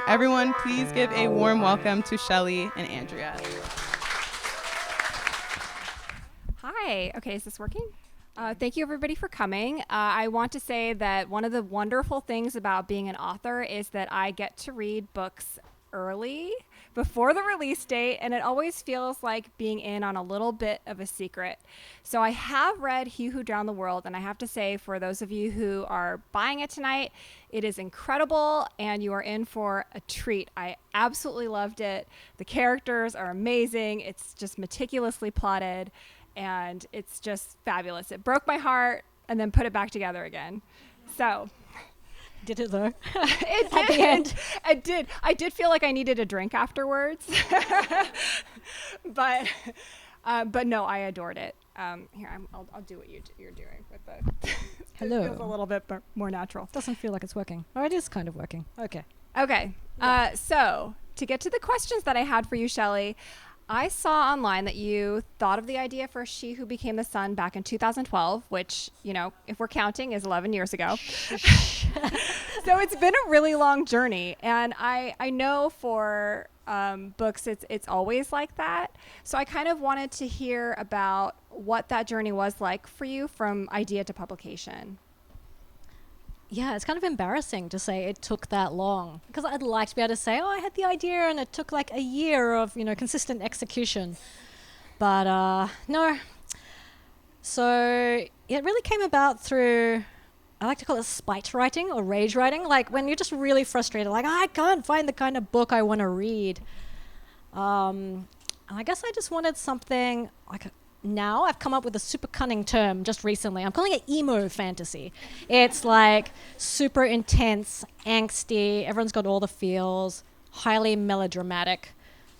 Everyone, please give a warm welcome to Shelley and Andrea. Hi. Okay, is this working? Thank you, everybody, for coming. I want to say that one of the wonderful things about being an author is that I get to read books early, before the release date, and it always feels like being in on a little bit of a secret. So I have read He Who Drowned the World, and I have to say, for those of you who are buying it tonight, it is incredible, and you are in for a treat. I absolutely loved it. The characters are amazing. It's just meticulously plotted, and it's just fabulous. It broke my heart and then put it back together again. So did it though? It did. At the end. It did. I did feel like I needed a drink afterwards. but no, I adored it. Here, I'll do what you're doing with the Hello. It feels a little bit more natural. Doesn't feel like it's working. Oh, it is kind of working. Okay. Okay. So to get to the questions that I had for you, Shelley, I saw online that you thought of the idea for She Who Became the Sun back in 2012, which, you know, if we're counting, is 11 years ago. So it's been a really long journey. And I know for books, it's always like that. So I kind of wanted to hear about what that journey was like for you from idea to publication. Yeah, it's kind of embarrassing to say it took that long, because I'd like to be able to say, oh, I had the idea and it took like a year of, you know, consistent execution. But no. So it really came about through, I like to call it spite writing or rage writing, like when you're just really frustrated, like I can't find the kind of book I want to read. And I guess I just wanted something like now I've come up with a super cunning term just recently. I'm calling it emo fantasy. It's like super intense, angsty, everyone's got all the feels, highly melodramatic.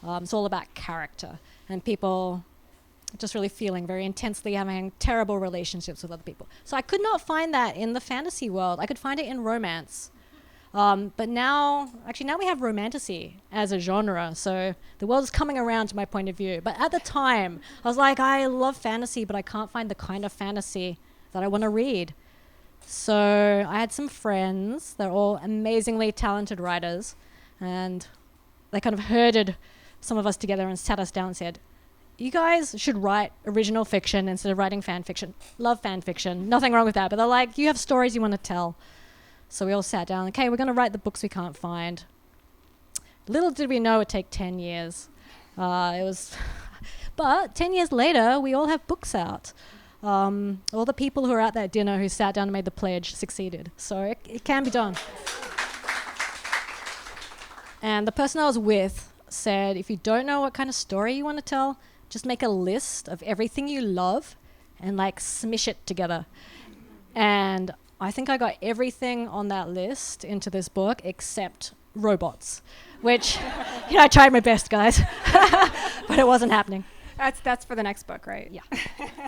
It's all about character and people just really feeling very intensely, having terrible relationships with other people. So I could not find that in the fantasy world. I could find it in romance. But now we have romantasy as a genre, so the world is coming around to my point of view. But at the time, I was like, I love fantasy, but I can't find the kind of fantasy that I want to read. So I had some friends, they're all amazingly talented writers, and they kind of herded some of us together and sat us down and said, you guys should write original fiction instead of writing fan fiction. Love fan fiction, nothing wrong with that, but they're like, you have stories you want to tell. So we all sat down, okay, we're going to write the books we can't find. Little did we know it'd take 10 years. But 10 years later, we all have books out. All the people who were at that dinner who sat down and made the pledge succeeded. So it can be done. And the person I was with said, if you don't know what kind of story you want to tell, just make a list of everything you love and like smish it together. And I think I got everything on that list into this book except robots, which, you know, I tried my best, guys, but it wasn't happening. That's for the next book, right? Yeah.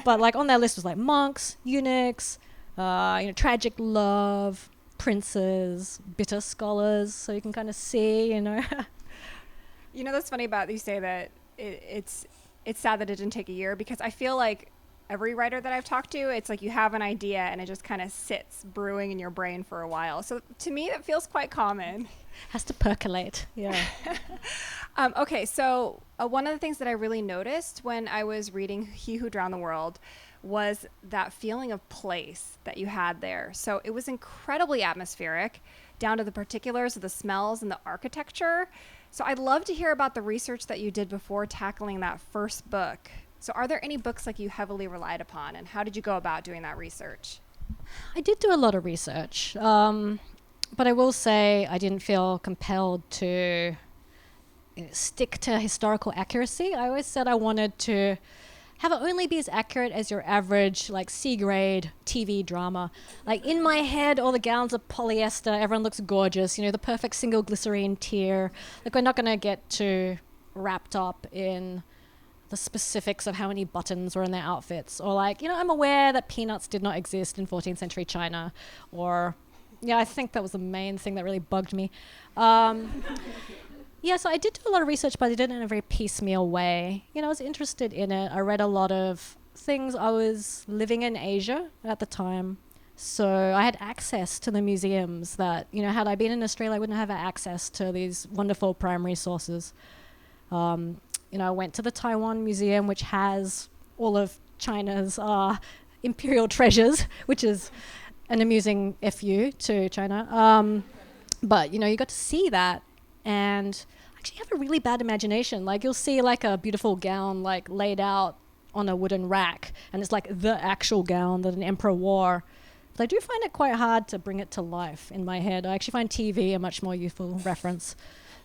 But like on that list was like monks, eunuchs, tragic love, princes, bitter scholars, so you can kind of see, you know. You know, that's funny about you say that it's sad that it didn't take a year, because I feel like every writer that I've talked to, it's like you have an idea and it just kind of sits brewing in your brain for a while. So to me, that feels quite common. Has to percolate, yeah. Okay, so one of the things that I really noticed when I was reading He Who Drowned the World was that feeling of place that you had there. So it was incredibly atmospheric, down to the particulars of the smells and the architecture. So I'd love to hear about the research that you did before tackling that first book. So are there any books like you heavily relied upon, and how did you go about doing that research? I did do a lot of research, but I will say I didn't feel compelled to stick to historical accuracy. I always said I wanted to have it only be as accurate as your average like C-grade TV drama. Like in my head, all the gowns are polyester, everyone looks gorgeous, you know, the perfect single glycerine tear. Like we're not going to get too wrapped up in the specifics of how many buttons were in their outfits, or like, you know, I'm aware that peanuts did not exist in 14th century China, or yeah, I think that was the main thing that really bugged me. Yeah, so I did do a lot of research, but I did it in a very piecemeal way. You know, I was interested in it. I read a lot of things. I was living in Asia at the time. So I had access to the museums that, had I been in Australia, I wouldn't have access to these wonderful primary sources. I went to the Taiwan Museum, which has all of China's imperial treasures, which is an amusing FU to China. But, you got to see that and actually have a really bad imagination. Like, you'll see like a beautiful gown like laid out on a wooden rack, and it's like the actual gown that an emperor wore. But I do find it quite hard to bring it to life in my head. I actually find TV a much more useful reference.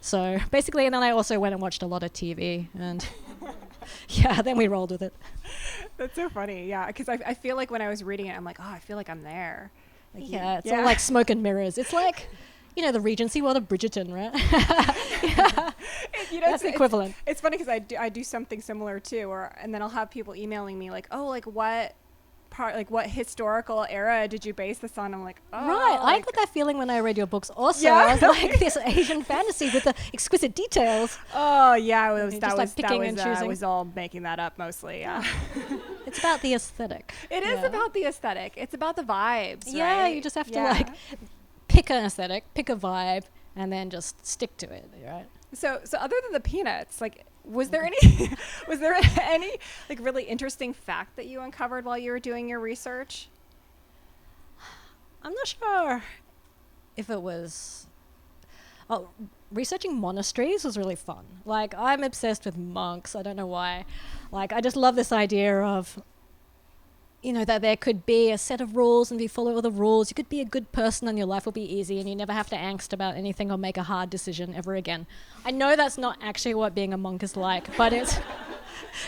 So basically, and then I also went and watched a lot of TV, and yeah, then we rolled with it. That's so funny. Yeah, because I feel like when I was reading it, I'm like, oh, I feel like I'm there. Like, it's all like smoke and mirrors. It's like, the Regency world of Bridgerton, right? That's the equivalent. It's funny because I do something similar too, and then I'll have people emailing me like, oh, like what historical era did you base this on? I'm like, oh, right. I got that feeling when I read your books. Also, I was like this Asian fantasy with the exquisite details. Oh yeah, I was all making that up mostly. Yeah. It's about the aesthetic. It is about the aesthetic. It's about the vibes. Yeah, right? You just have to pick an aesthetic, pick a vibe, and then just stick to it, right? So other than the peanuts, like, was there any like really interesting fact that you uncovered while you were doing your research? I'm not sure if it was. Oh, researching monasteries was really fun. Like, I'm obsessed with monks. I don't know why. Like, I just love this idea of, that there could be a set of rules and if you follow all the rules, you could be a good person and your life will be easy and you never have to angst about anything or make a hard decision ever again. I know that's not actually what being a monk is like, but it's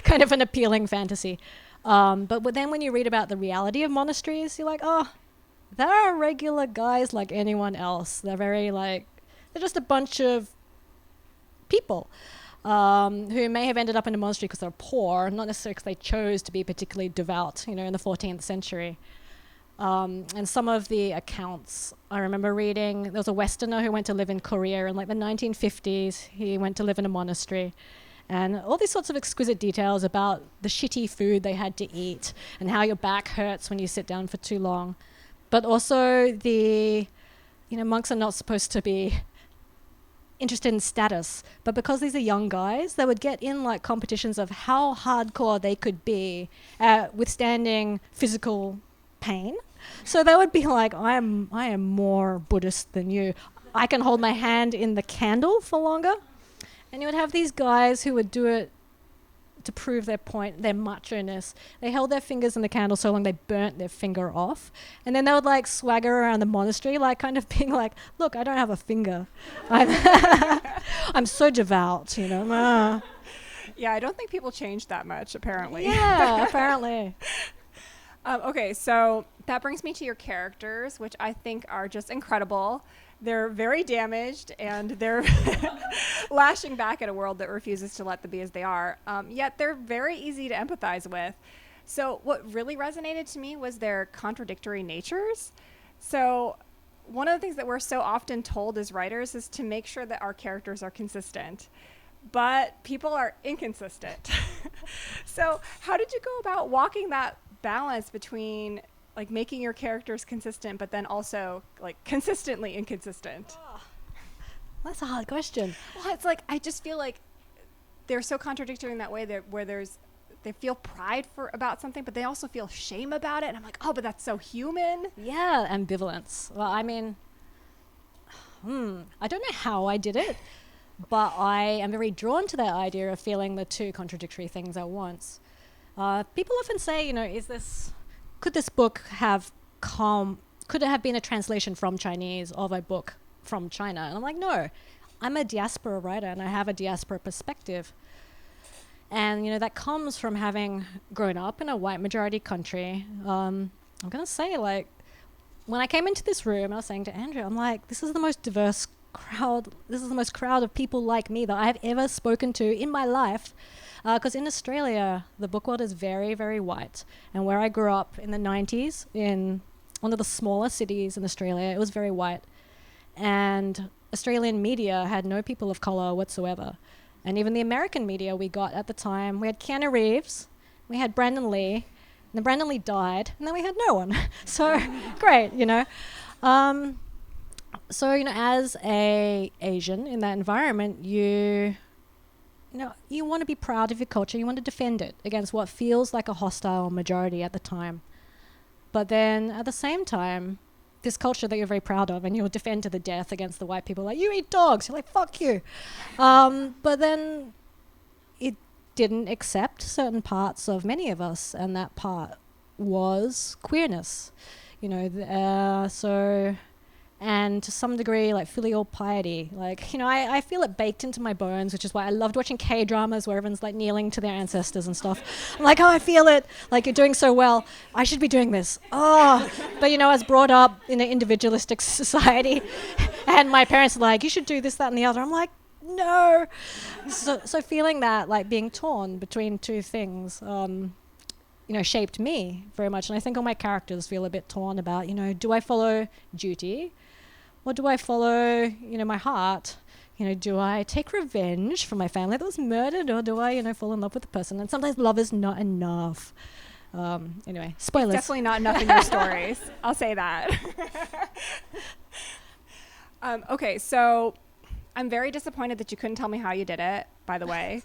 kind of an appealing fantasy. But then when you read about the reality of monasteries, you're like, oh, they're regular guys like anyone else. They're they're just a bunch of people. Who may have ended up in a monastery because they're poor, not necessarily because they chose to be particularly devout, in the 14th century. And some of the accounts I remember reading, there was a Westerner who went to live in Korea in like the 1950s. He went to live in a monastery. And all these sorts of exquisite details about the shitty food they had to eat and how your back hurts when you sit down for too long. But also monks are not supposed to be interested in status, but because these are young guys, they would get in like competitions of how hardcore they could be at withstanding physical pain. So they would be like, I am more Buddhist than you. I can hold my hand in the candle for longer. And you would have these guys who would do it to prove their point, their macho-ness. They held their fingers in the candle so long they burnt their finger off. And then they would like swagger around the monastery, like kind of being like, look, I don't have a finger. I'm so devout, Yeah, I don't think people change that much, apparently. Yeah, apparently. Okay, so that brings me to your characters, which I think are just incredible. They're very damaged, and they're lashing back at a world that refuses to let them be as they are. Yet they're very easy to empathize with. So what really resonated to me was their contradictory natures. So one of the things that we're so often told as writers is to make sure that our characters are consistent. But people are inconsistent. So how did you go about walking that balance between like making your characters consistent, but then also like consistently inconsistent? Oh, that's a hard question. Well, it's like, I just feel like they're so contradictory in that way they feel pride about something, but they also feel shame about it. And I'm like, oh, but that's so human. Yeah, ambivalence. Well, I mean, I don't know how I did it, but I am very drawn to that idea of feeling the two contradictory things at once. People often say, could this book could it have been a translation from Chinese of a book from China? And I'm like, no, I'm a diaspora writer and I have a diaspora perspective. And, that comes from having grown up in a white majority country. I'm going to say, like, when I came into this room, I was saying to Andrea, I'm like, this is the most diverse crowd. This is the most crowd of people like me that I've ever spoken to in my life. Because in Australia, the book world is very, very white. And where I grew up in the 90s, in one of the smaller cities in Australia, it was very white. And Australian media had no people of colour whatsoever. And even the American media we got at the time, we had Keanu Reeves, we had Brandon Lee, then Brandon Lee died, and then we had no one. So great, you know. So, you know, as a Asian in that environment, you want to be proud of your culture. You want to defend it against what feels like a hostile majority at the time. But then at the same time, this culture that you're very proud of and you'll defend to the death against the white people, like, you eat dogs. You're like, fuck you. But then it didn't accept certain parts of many of us, and that part was queerness. You know, and to some degree, like, filial piety. Like, you know, I feel it baked into my bones, which is why I loved watching K-dramas where everyone's, like, kneeling to their ancestors and stuff. I'm like, oh, I feel it. Like, you're doing so well. I should be doing this. Oh. But, you know, I was brought up in an individualistic society, and my parents are like, you should do this, that, and the other. I'm like, no. So feeling that, like, being torn between two things, you know, shaped me very much. And I think all my characters feel a bit torn about, you know, do I follow duty? Or do I follow, you know, my heart? You know, do I take revenge for my family that was murdered? Or do I, you know, fall in love with the person? And sometimes love is not enough. Anyway, spoilers. It's definitely not enough in your stories. I'll say that. Okay, so I'm very disappointed that you couldn't tell me how you did it, by the way.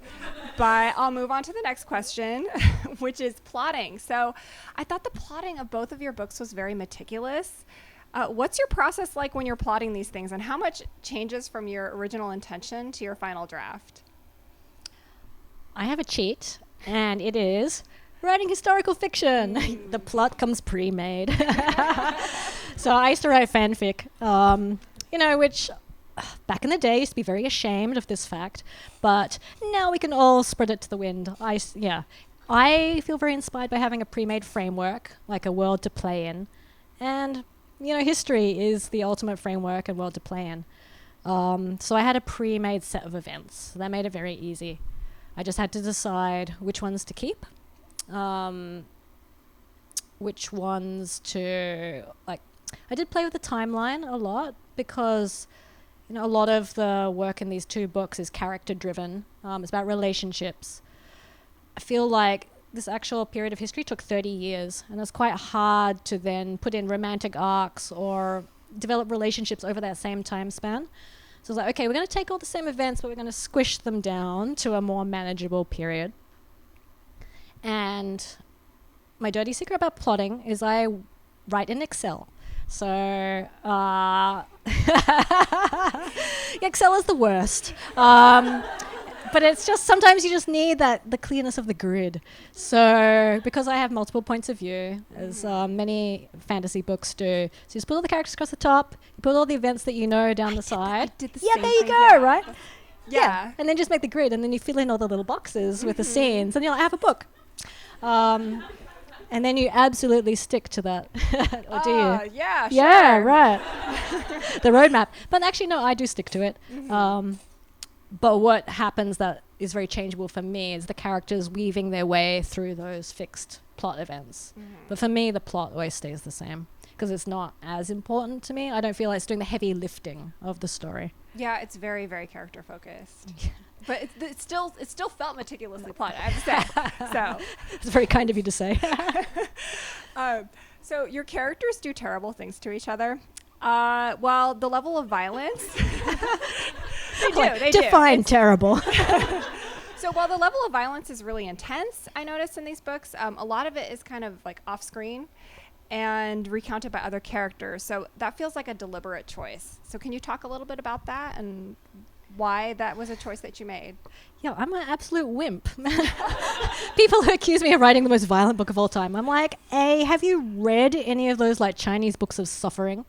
But I'll move on to the next question, which is plotting. So I thought the plotting of both of your books was very meticulous. What's your process like when you're plotting these things, and how much changes from your original intention to your final draft? I have a cheat, and it is writing historical fiction. The plot comes pre-made. So I used to write fanfic, you know, which back in the day used to be very ashamed of this fact, but now we can all spread it to the wind. I feel very inspired by having a pre-made framework, like a world to play in, and you know, history is the ultimate framework and world to play in. So I had a pre-made set of events. So that made it very easy. I just had to decide which ones to keep, which ones to, like, I did play with the timeline a lot because, you know, a lot of the work in these two books is character driven. It's about relationships. I feel like this actual period of history took 30 years, and it's quite hard to then put in romantic arcs or develop relationships over that same time span. So it's like, okay, we're going to take all the same events, but we're going to squish them down to a more manageable period. And my dirty secret about plotting is I write in Excel. So Excel is the worst. But it's just, sometimes you just need the clearness of the grid. So because I have multiple points of view, as many fantasy books do, so you just put all the characters across the top, you put all the events that you know down the side. Yeah, there you go, right? Yeah. And then just make the grid, and then you fill in all the little boxes with the scenes, and you'll have a book. And then you absolutely stick to that. Or do you? Yeah, sure. Yeah, right. The roadmap. But actually, no, I do stick to it. But what happens that is very changeable for me is the characters weaving their way through those fixed plot events. But for me, the plot always stays the same because it's not as important to me. I don't feel like it's doing the heavy lifting of the story. Yeah, it's very, very character focused. But it still felt meticulously plotted, I have to say. So it's very kind of you to say. So your characters do terrible things to each other. Well, the level of violence, they do. Define terrible. So while the level of violence is really intense, I noticed in these books, a lot of it is kind of like off screen and recounted by other characters. So that feels like a deliberate choice. So can you talk a little bit about that and why that was a choice that you made? Yeah, I'm an absolute wimp. People who accuse me of writing the most violent book of all time. I'm like, have you read any of those like Chinese books of suffering?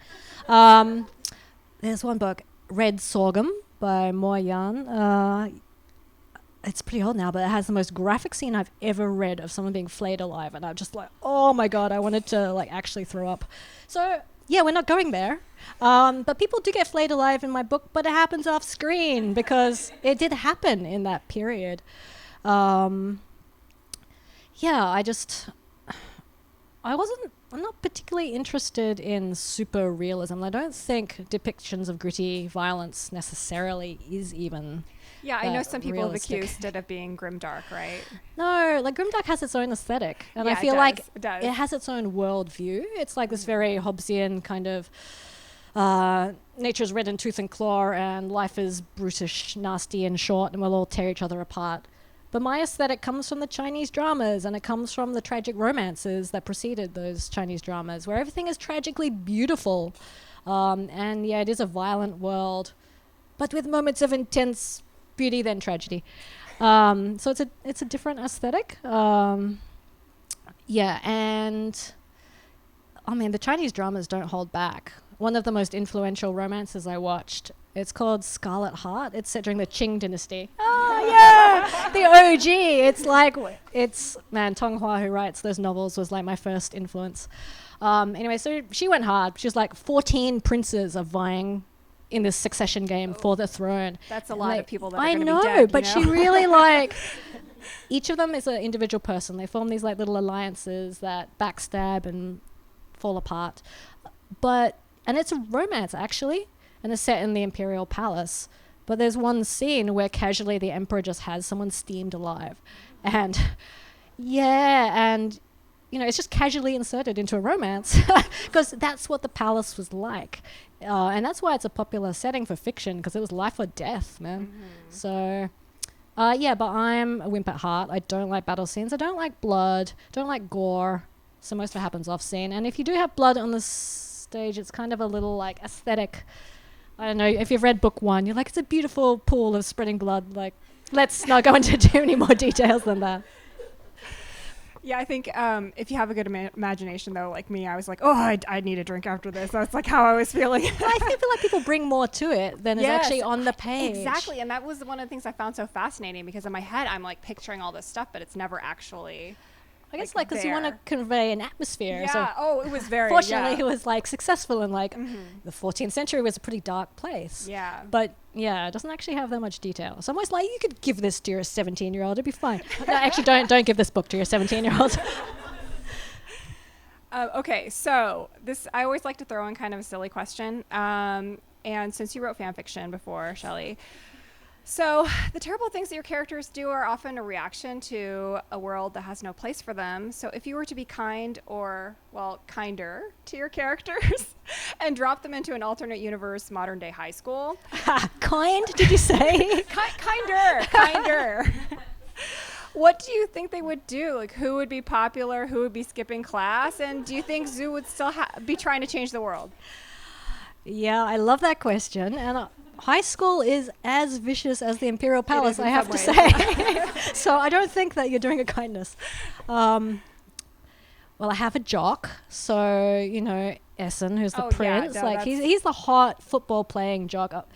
There's one book, Red Sorghum by Mo Yan. It's pretty old now, but it has the most graphic scene I've ever read of someone being flayed alive. And I'm just like, oh my God, I wanted to like actually throw up. So yeah, we're not going there. But people do get flayed alive in my book, but it happens off screen because it did happen in that period. I'm not particularly interested in super realism. I don't think depictions of gritty violence necessarily is even Yeah, I know some people have realistic. accused it of being grimdark, right? No, like grimdark has its own aesthetic, and I Yeah, it feel does. like It does. it has its own worldview. It's like this very Hobbesian kind of nature's red in tooth and claw, and life is brutish, nasty, and short, and we'll all tear each other apart. But my aesthetic comes from the Chinese dramas, and it comes from the tragic romances that preceded those Chinese dramas, where everything is tragically beautiful. And yeah, it is a violent world, but with moments of intense beauty then tragedy. So it's a different aesthetic. Yeah, and I mean the Chinese dramas don't hold back. One of the most influential romances I watched, it's called Scarlet Heart. It's set during the Qing dynasty. Oh yeah, the OG. It's Tong Hua, who writes those novels, was like my first influence. Anyway, so she went hard. She was like 14 princes are vying in this succession game for the throne. That's a lot Like, of people that I are going to know, be dead. but you know? she really like each of them is an individual person. They form these like little alliances that backstab and fall apart. And it's a romance actually, and it's set in the imperial palace. But there's one scene where casually the emperor just has someone steamed alive, and it's just casually inserted into a romance because that's what the palace was like. And that's why it's a popular setting for fiction, because it was life or death, man. So, but I'm a wimp at heart. I don't like battle scenes. I don't like blood. Don't like gore. So most of it happens off scene. And if you do have blood on the stage, it's kind of a little like aesthetic. I don't know. If you've read book 1, you're like, it's a beautiful pool of spreading blood. Like, let's not go into too many more details than that. Yeah, I think if you have a good imagination, though, like me, I was like, oh, I need a drink after this. That's like how I was feeling. I feel like people bring more to it than is actually on the page. Exactly, and that was one of the things I found so fascinating, because in my head, I'm like picturing all this stuff, but it's never actually. I guess like because you want to convey an atmosphere. Yeah. So It was very. fortunately, yeah. it was like successful, and like the 14th century was a pretty dark place. Yeah. But yeah, it doesn't actually have that much detail. So I'm always like, you could give this to your 17-year-old, it'd be fine. No, actually, don't give this book to your 17-year-old. Okay, so this I always like to throw in kind of a silly question. And since you wrote fan fiction before, Shelley, so the terrible things that your characters do are often a reaction to a world that has no place for them. So if you were to be kind or, well, kinder to your characters and drop them into an alternate universe, modern day high school. Kind, did you say? Kinder. What do you think they would do? Like, who would be popular? Who would be skipping class? And do you think Zoo would still be trying to change the world? Yeah, I love that question. And high school is as vicious as the Imperial Palace, I have to say. So I don't think that you're doing a kindness. Well, I have a jock. So, Essen, who's the prince. He's the hot football playing jock.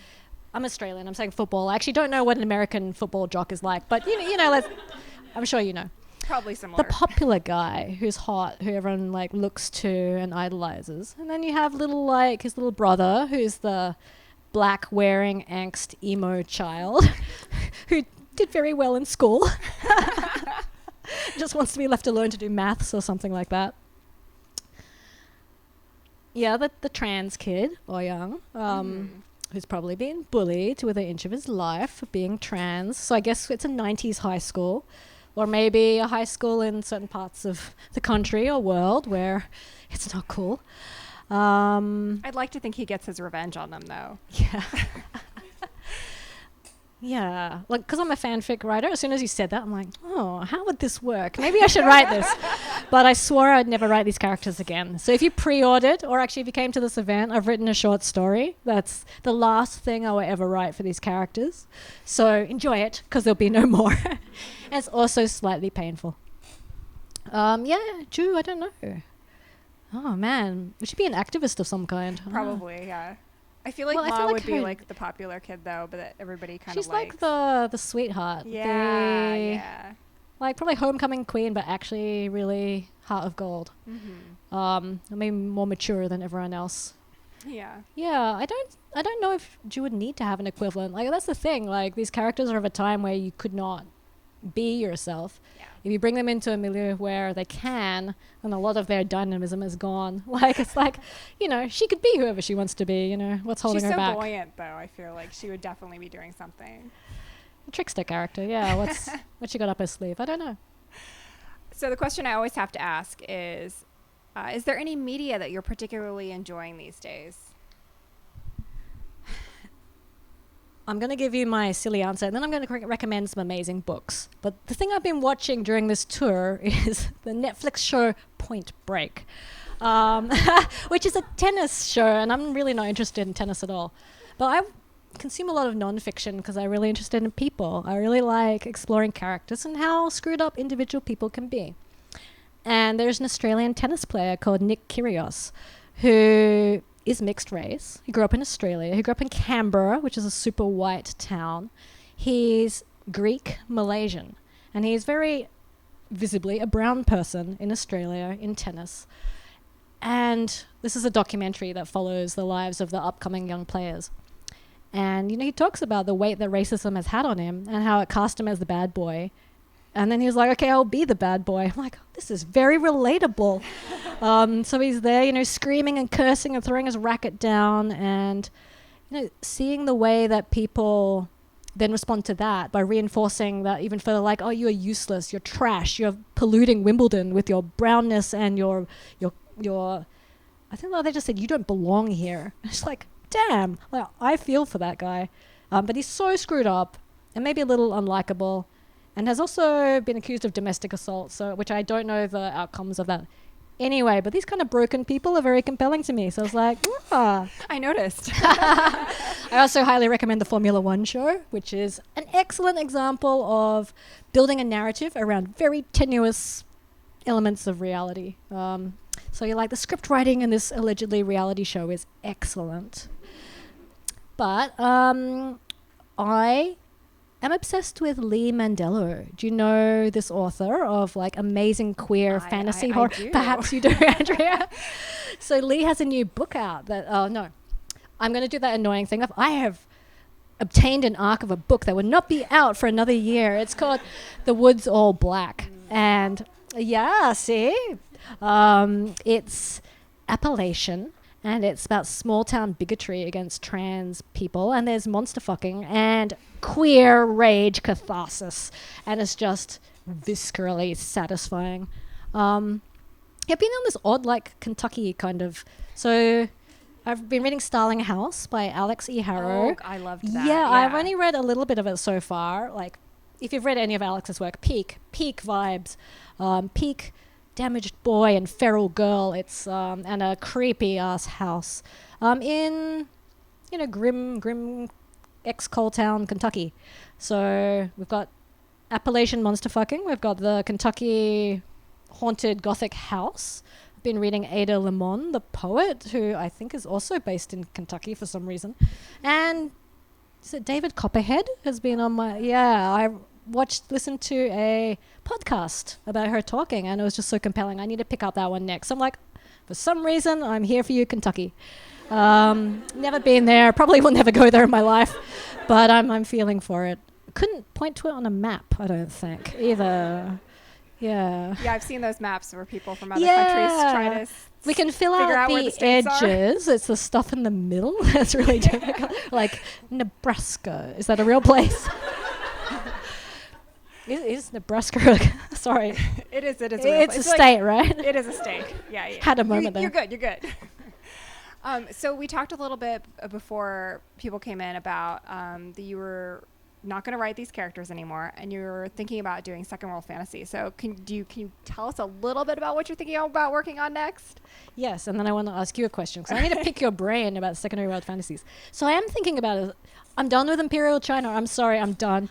I'm Australian. I'm saying football. I actually don't know what an American football jock is like. But, I'm sure you know. Probably similar. The popular guy who's hot, who everyone looks to and idolizes. And then you have his little brother, who's the black wearing angst emo child who did very well in school. Just wants to be left alone to do maths or something like that. Yeah, the trans kid, or young, who's probably been bullied within an inch of his life for being trans. So I guess it's a 90s high school, or maybe a high school in certain parts of the country or world where it's not cool. I'd like to think he gets his revenge on them, though. Yeah. Yeah. Because I'm a fanfic writer, as soon as you said that, I'm like, oh, how would this work? Maybe I should write this. But I swore I'd never write these characters again. So if you pre-ordered, or actually if you came to this event, I've written a short story. That's the last thing I will ever write for these characters. So enjoy it, because there'll be no more. And it's also slightly painful. Jew, I don't know. Oh, man. We should be an activist of some kind. Probably, yeah. I feel like Ma would be the popular kid, though, but that everybody kind of likes. She's like the sweetheart. Yeah. Like probably homecoming queen, but actually really heart of gold. Maybe more mature than everyone else. Yeah. Yeah, I don't know if you would need to have an equivalent. Like, that's the thing. Like, these characters are of a time where you could not be yourself. Yeah. If you bring them into a milieu where they can, and a lot of their dynamism is gone. Like, it's like, she could be whoever she wants to be, what's holding her back. She's so buoyant, though. I feel like she would definitely be doing something. A trickster character, yeah. What you got up his sleeve? I don't know. So the question I always have to ask is there any media that you're particularly enjoying these days? I'm going to give you my silly answer, and then I'm going to recommend some amazing books. But the thing I've been watching during this tour is the Netflix show Point Break, which is a tennis show, and I'm really not interested in tennis at all. But I consume a lot of non-fiction because I'm really interested in people. I really like exploring characters and how screwed up individual people can be. And there's an Australian tennis player called Nick Kyrgios who is mixed race. He grew up in Australia. He grew up in Canberra, which is a super white town. He's Greek Malaysian, and he's very visibly a brown person in Australia in tennis. And this is a documentary that follows the lives of the upcoming young players. And, he talks about the weight that racism has had on him and how it cast him as the bad boy. And then he was like, okay, I'll be the bad boy. I'm like, this is very relatable. So he's there, screaming and cursing and throwing his racket down and, seeing the way that people then respond to that by reinforcing that even further, like, oh, you're useless, you're trash, you're polluting Wimbledon with your brownness and your I think they just said, you don't belong here. It's like, damn, well, I feel for that guy. But he's so screwed up and maybe a little unlikable and has also been accused of domestic assault, which I don't know the outcomes of that. Anyway, but these kind of broken people are very compelling to me. So I was like, I noticed. I also highly recommend the Formula One show, which is an excellent example of building a narrative around very tenuous elements of reality. So the script writing in this allegedly reality show is excellent. But I am obsessed with Lee Mandello. Do you know this author of amazing queer fantasy horror? Perhaps you do, Andrea. So Lee has a new book out that, no, I'm going to do that annoying thing. I have obtained an arc of a book that would not be out for another year. It's called The Woods All Black. And yeah, see? It's Appalachian. And it's about small town bigotry against trans people. And there's monster fucking and queer rage catharsis. And it's just viscerally satisfying. I've been on this odd, Kentucky kind of. So I've been reading Starling House by Alex E. Harrow. Oh, I loved that. Yeah, I've only read a little bit of it so far. If you've read any of Alex's work, peak vibes. Peak damaged boy and feral girl. It's and a creepy ass house in grim ex-coal town Kentucky. So we've got Appalachian monster fucking. We've got the Kentucky haunted gothic house. I've been reading Ada Limon, the poet, who I think is also based in Kentucky for some reason. And is it David Copperhead has been on my I listened to a podcast about her talking, and it was just so compelling. I need to pick up that one next. I'm like, for some reason, I'm here for you, Kentucky. Never been there, probably will never go there in my life, but I'm feeling for it. Couldn't point to it on a map, I don't think, either. Yeah. Yeah, I've seen those maps where people from other countries try to we can fill out the edges. It's the stuff in the middle that's really difficult. Nebraska. Is that a real place? Is Nebraska? Sorry. It is. It's a state, right? It is a state. Yeah. Had a moment there. You're good. So we talked a little bit before people came in about that you were not going to write these characters anymore, and you're thinking about doing second world fantasy. So can you tell us a little bit about what you're thinking about working on next? Yes, and then I want to ask you a question because I need to pick your brain about secondary world fantasies. So I am thinking about it. I'm done with Imperial China. I'm sorry, I'm done.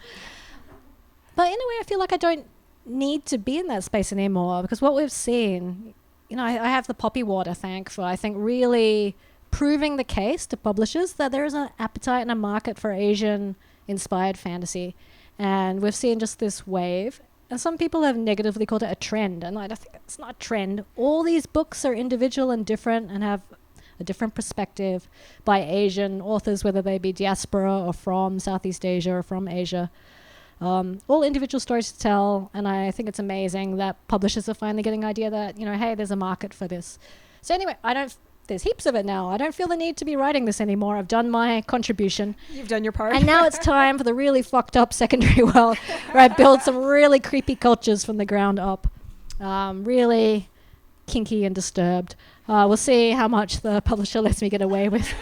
But in a way, I feel like I don't need to be in that space anymore because what we've seen, I have the Poppy Water thank for, I think, really proving the case to publishers that there is an appetite and a market for Asian-inspired fantasy. And we've seen just this wave. And some people have negatively called it a trend. And I think it's not a trend. All these books are individual and different and have a different perspective by Asian authors, whether they be diaspora or from Southeast Asia or from Asia. All individual stories to tell, and I think it's amazing that publishers are finally getting the idea that, hey, there's a market for this. So anyway, I don't there's heaps of it now. I don't feel the need to be writing this anymore. I've done my contribution. You've done your part. And now it's time for the really fucked up secondary world where I build some really creepy cultures from the ground up. Really kinky and disturbed. We'll see how much the publisher lets me get away with.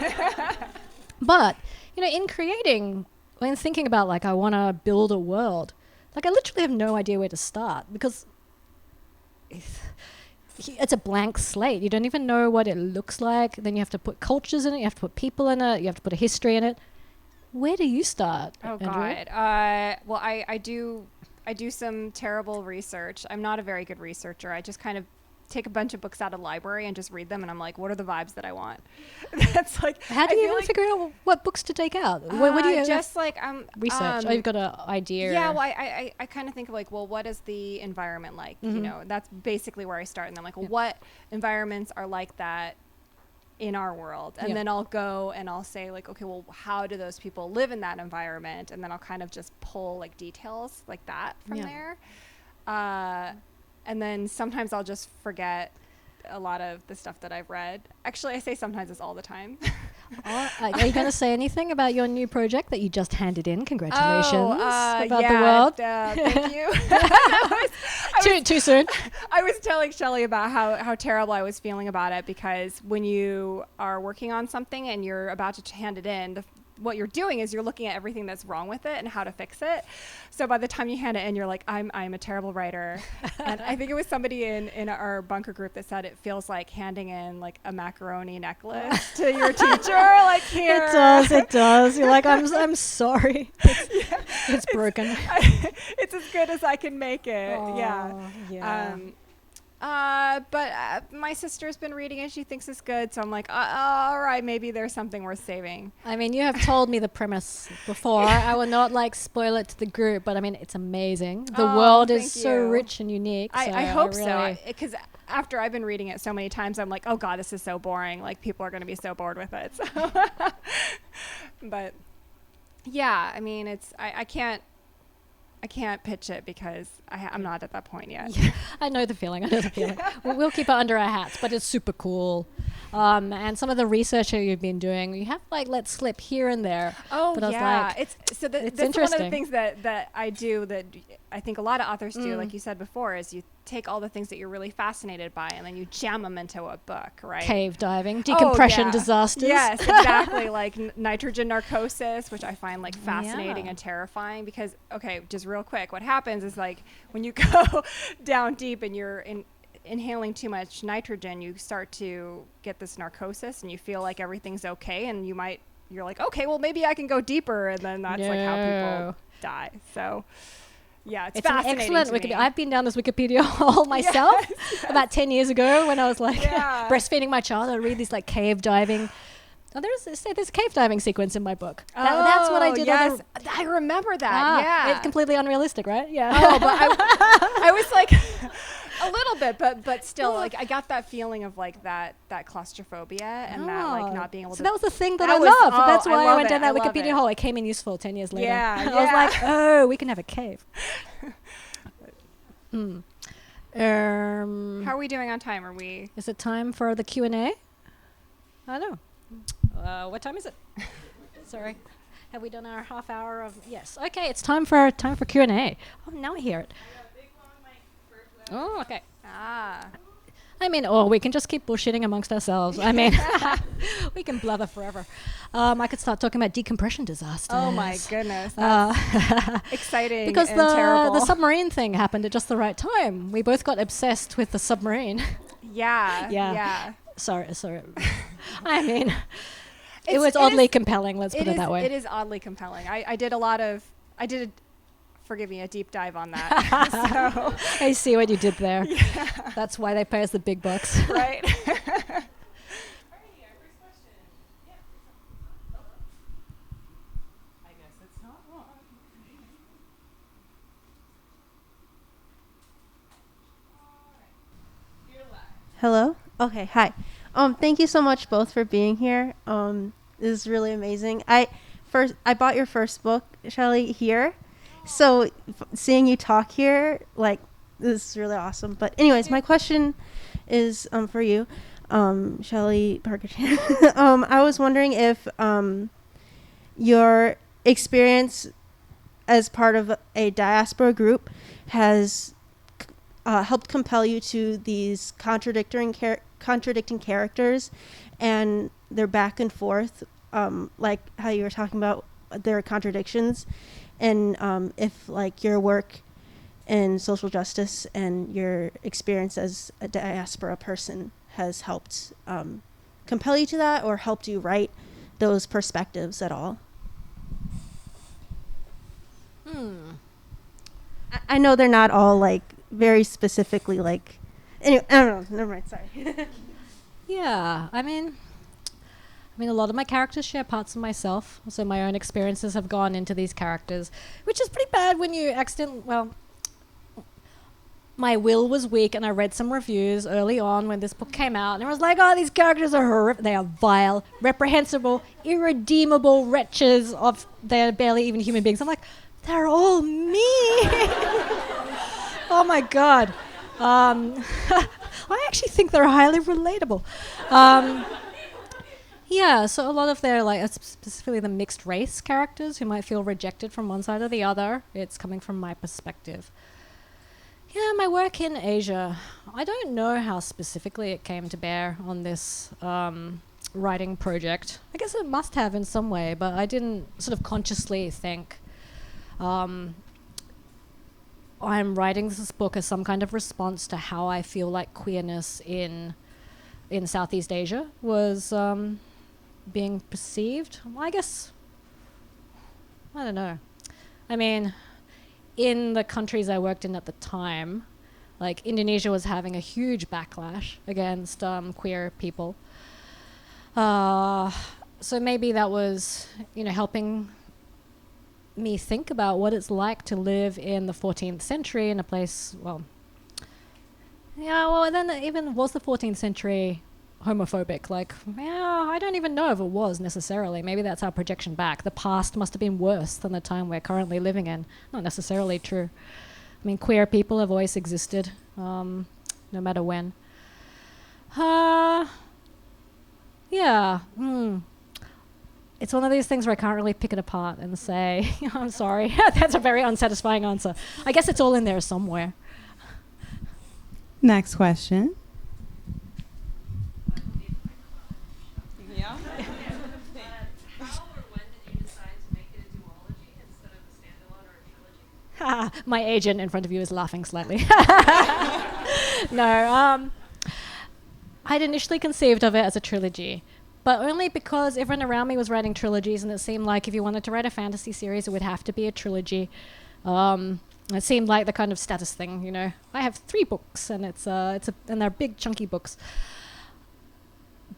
But, in creating, when thinking about, like, I want to build a world, like, I literally have no idea where to start because it's a blank slate. You don't even know what it looks like. Then you have to put cultures in it. You have to put people in it. You have to put a history in it. Where do you start, Oh, Andrea? God. Well, I do some terrible research. I'm not a very good researcher. I just kind of take a bunch of books out of the library and just read them, and I'm like, what are the vibes that I want? That's like, How do you even figure out what books to take out? What do you just like research? You've got an idea. Yeah, well, I kind of think of like, well, what is the environment like? Mm-hmm. That's basically where I start, and I'm like, well, what environments are like that in our world? And then I'll go and I'll say like, okay, well, how do those people live in that environment? And then I'll kind of just pull like details like that from there. And then sometimes I'll just forget a lot of the stuff that I've read. Actually, I say sometimes, it's all the time. Are you going to say anything about your new project that you just handed in? Congratulations about the world. Thank you. Too soon. I was telling Shelley about how terrible I was feeling about it, because when you are working on something and you're about to hand it in, what you're doing is you're looking at everything that's wrong with it and how to fix it. So by the time you hand it in, you're like, I'm a terrible writer. And I think it was somebody in our bunker group that said it feels like handing in like a macaroni necklace to your teacher. Like, here. It does. You're like, I'm sorry. It's broken. It's as good as I can make it. Oh, yeah. But my sister's been reading it. She thinks it's good. So I'm like, all right, maybe there's something worth saving. I mean, you have told me the premise before. I will not spoil it to the group, but I mean, it's amazing. The world is so rich and unique. I hope so. Because after I've been reading it so many times, I'm like, oh God, this is so boring. Like, people are going to be so bored with it. So but yeah, I mean, I can't pitch it because I'm not at that point yet. Yeah, I know the feeling. We'll keep it under our hats, but it's super cool. And some of the research that you've been doing, you have like let slip here and there. Oh, but yeah. It's that's interesting. one of the things that I do that I think a lot of authors do, like you said before, is you take all the things that you're really fascinated by and then you jam them into a book, right? Cave diving, decompression disasters. Yes, exactly. Like nitrogen narcosis, which I find like fascinating and terrifying because, okay, just real quick, what happens is like when you go down deep and you're inhaling too much nitrogen, you start to get this narcosis and you feel like everything's okay, and you're like, okay, well maybe I can go deeper, and then that's like how people die. So yeah, it's fascinating. An excellent Wikipedia. I've been down this Wikipedia hole myself about 10 years ago when I was like breastfeeding my child. I read these like cave diving. Oh, there's a cave diving sequence in my book. That's what I did. Yes, I remember that. Yeah, it's completely unrealistic, right? Yeah. Oh, but I was like a little bit, but still, like I got that feeling of like that claustrophobia and that like not being able to. So that was the thing that I loved. That's why I went down that Wikipedia hole. It came in useful 10 years later. Yeah, I was like, oh, we can have a cave. How are we doing on time? Is it time for the Q&A? I don't know. What time is it? Sorry. Have we done our half hour of... Yes. Okay, it's time for Q&A. Oh, now I hear it. Oh, okay. I mean, we can just keep bullshitting amongst ourselves. I mean, we can blather forever. I could start talking about decompression disasters. Oh my goodness, that's exciting because and terrible. The submarine thing happened at just the right time. We both got obsessed with the submarine. Yeah. Sorry. I mean, it was oddly compelling. Let's put it that way. It is oddly compelling. I did forgive me, a deep dive on that. So. I see what you did there. Yeah. That's why they pay us the big bucks. Right. Hello? Okay, hi. Thank you so much both for being here. This is really amazing. I bought your first book, Shelley, here. So seeing you talk here, like, this is really awesome. But anyways, my question is for you. Shelley Parker Chan. I was wondering if your experience as part of a diaspora group has helped compel you to these contradicting characters and their back and forth, like how you were talking about their contradictions, and if like your work in social justice and your experience as a diaspora person has helped compel you to that or helped you write those perspectives at all. I know they're not all like very specifically like. Anyway, I don't know. Never mind. Sorry. Yeah, I mean, a lot of my characters share parts of myself, so my own experiences have gone into these characters, which is pretty bad when you my will was weak, and I read some reviews early on when this book came out, and I was like, oh, these characters are horrific. They are vile, reprehensible, irredeemable wretches they're barely even human beings. I'm like, they're all me. Oh my God. I actually think they're highly relatable. Yeah, so a lot of their, like, specifically the mixed race characters who might feel rejected from one side or the other, it's coming from my perspective. Yeah, my work in Asia, I don't know how specifically it came to bear on this writing project. I guess it must have in some way, but I didn't sort of consciously think I'm writing this book as some kind of response to how I feel like queerness in Southeast Asia was being perceived. I guess, I don't know. I mean, in the countries I worked in at the time, like Indonesia was having a huge backlash against queer people. So maybe that was, helping me think about what it's like to live in the 14th century in a place, then even was the 14th century homophobic? Like, I don't even know if it was necessarily. Maybe that's our projection back. The past must have been worse than the time we're currently living in. Not necessarily true. I mean, queer people have always existed, no matter when. It's one of these things where I can't really pick it apart and say, I'm sorry. That's a very unsatisfying answer. I guess it's all in there somewhere. Next question. Yeah. How or when did you decide to make it a duology instead of a standalone or a trilogy? My agent in front of you is laughing slightly. No, I'd initially conceived of it as a trilogy, but only because everyone around me was writing trilogies, and it seemed like if you wanted to write a fantasy series, it would have to be a trilogy. It seemed like the kind of status thing, I have 3 books, and and they're big, chunky books.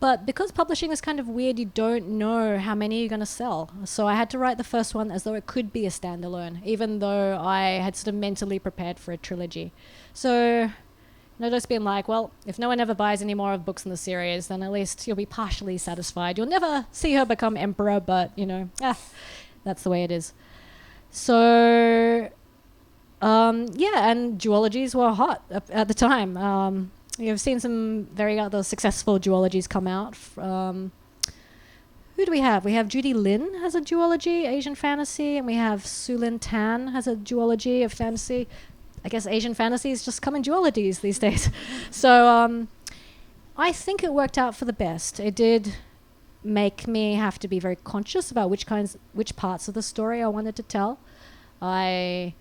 But because publishing is kind of weird, you don't know how many you're going to sell. So I had to write the first one as though it could be a standalone, even though I had sort of mentally prepared for a trilogy. So just being like, well, if no one ever buys any more of books in the series, then at least you'll be partially satisfied. You'll never see her become emperor, but, that's the way it is. So, and duologies were hot at the time. You've seen some very other successful duologies come out. Who do we have? We have Judy Lin has a duology, Asian fantasy, and we have Sulin Tan has a duology of fantasy. I guess Asian fantasies just come in duologies these days. So I think it worked out for the best. It did make me have to be very conscious about which parts of the story I wanted to tell. But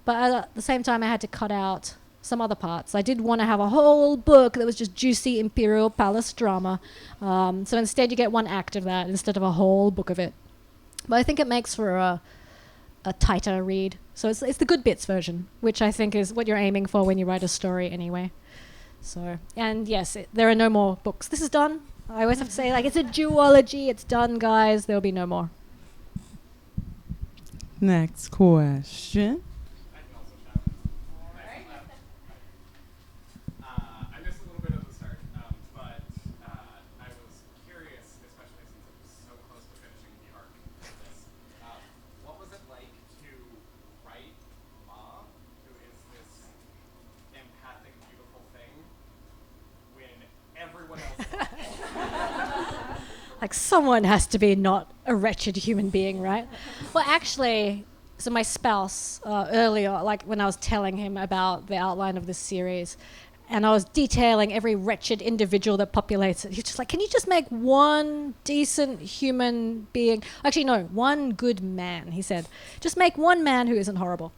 at the same time, I had to cut out some other parts. I did want to have a whole book that was just juicy imperial palace drama. So instead you get 1 act of that instead of a whole book of it. But I think it makes for a tighter read. So it's the good bits version, which I think is what you're aiming for when you write a story anyway. So, and yes, there are no more books. This is done. I always have to say, like, it's a duology. It's done, guys. There'll be no more. Next question. I missed a little bit of the start, but I was curious, especially since it was so close to finishing the arc of this. What was it like to write Ma, who is this empathic, beautiful thing, when everyone Like, someone has to be not a wretched human being, right? Well, actually, so my spouse, earlier, like when I was telling him about the outline of this series, and I was detailing every wretched individual that populates it, he's just like, can you just make one decent human being? Actually, no, one good man, he said. Just make one man who isn't horrible.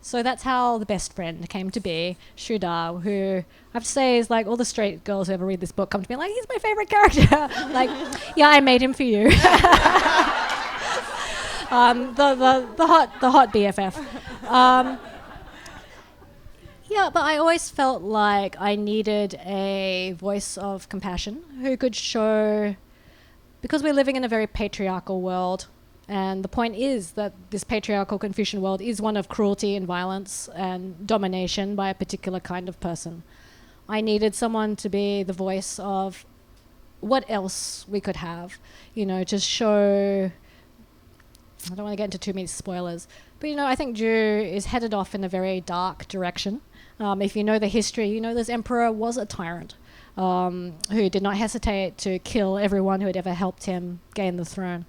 So that's how the best friend came to be, Shudar, who I have to say is like all the straight girls who ever read this book come to me like, he's my favorite character. Like, yeah, I made him for you. The hot BFF. Yeah, but I always felt like I needed a voice of compassion who could show, because we're living in a very patriarchal world, and the point is that this patriarchal Confucian world is one of cruelty and violence and domination by a particular kind of person. I needed someone to be the voice of what else we could have, to show. I don't want to get into too many spoilers, but I think Ju is headed off in a very dark direction. If you know the history, this emperor was a tyrant who did not hesitate to kill everyone who had ever helped him gain the throne.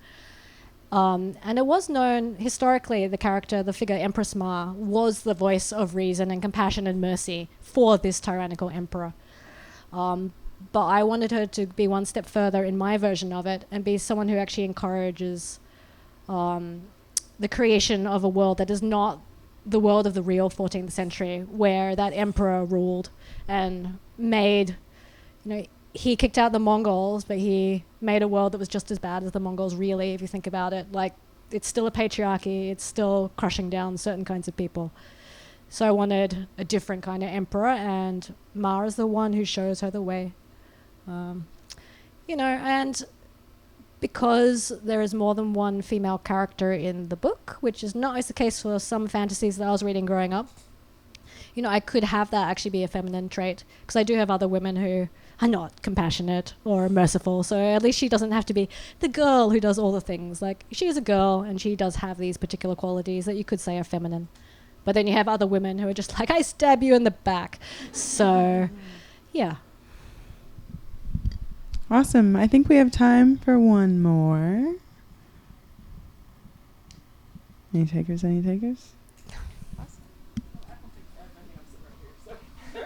And it was known historically, the figure Empress Ma was the voice of reason and compassion and mercy for this tyrannical emperor. But I wanted her to be one step further in my version of it and be someone who actually encourages the creation of a world that is not the world of the real 14th century, where that emperor ruled and made, he kicked out the Mongols, but he made a world that was just as bad as the Mongols, really, if you think about it. Like, it's still a patriarchy, it's still crushing down certain kinds of people. So I wanted a different kind of emperor, and Ma is the one who shows her the way. And because there is more than one female character in the book, which is not always the case for some fantasies that I was reading growing up, I could have that actually be a feminine trait, because I do have other women who are not compassionate or merciful, so at least she doesn't have to be the girl who does all the things. Like, she is a girl and she does have these particular qualities that you could say are feminine. But then you have other women who are just like, I stab you in the back. So, yeah. Awesome. I think we have time for one more. Any takers? I don't think I have anything else to write here, so I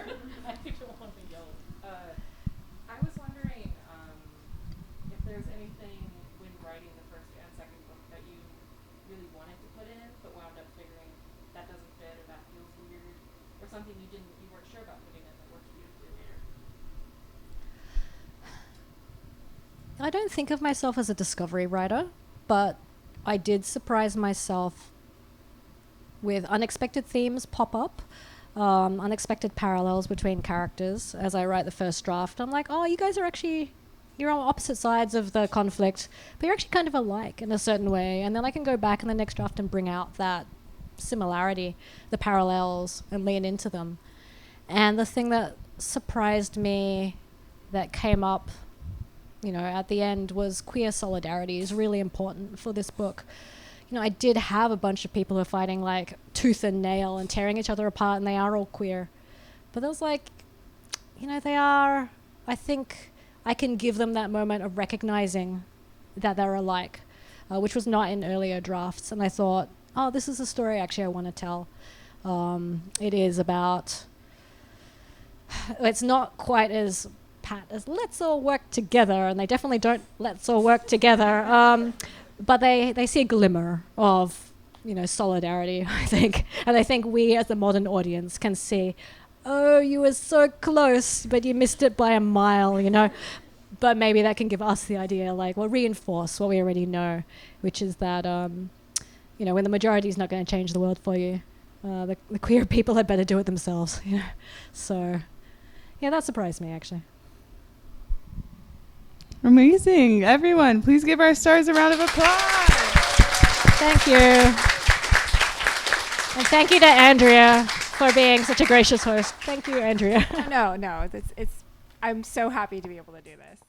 don't want to yell. I was wondering if there's anything when writing the first and second book that you really wanted to put in, but wound up figuring that doesn't fit or that feels weird, or something you weren't sure about putting in that worked beautifully later. I don't think of myself as a discovery writer, but I did surprise myself with unexpected themes pop up, unexpected parallels between characters as I write the first draft. I'm like, oh, you guys are actually, you're on opposite sides of the conflict, but you're actually kind of alike in a certain way. And then I can go back in the next draft and bring out that similarity, the parallels, and lean into them. And the thing that surprised me that came up at the end was queer solidarity is really important for this book. I did have a bunch of people who are fighting like tooth and nail and tearing each other apart, and they are all queer. But there was like, they are, I think I can give them that moment of recognizing that they're alike, which was not in earlier drafts. And I thought, oh, this is a story actually I want to tell. It is about, it's not quite as pat as let's all work together, and they definitely don't let's all work together, but they see a glimmer of solidarity, I think, and I think we as the modern audience can see, oh, you were so close but you missed it by a mile, but maybe that can give us the idea, like, well, reinforce what we already know, which is that when the majority is not going to change the world for you, the queer people had better do it themselves. So yeah, that surprised me actually. Amazing. Everyone, please give our stars a round of applause. Thank you. And thank you to Andrea for being such a gracious host. Thank you, Andrea. No, it's I'm so happy to be able to do this.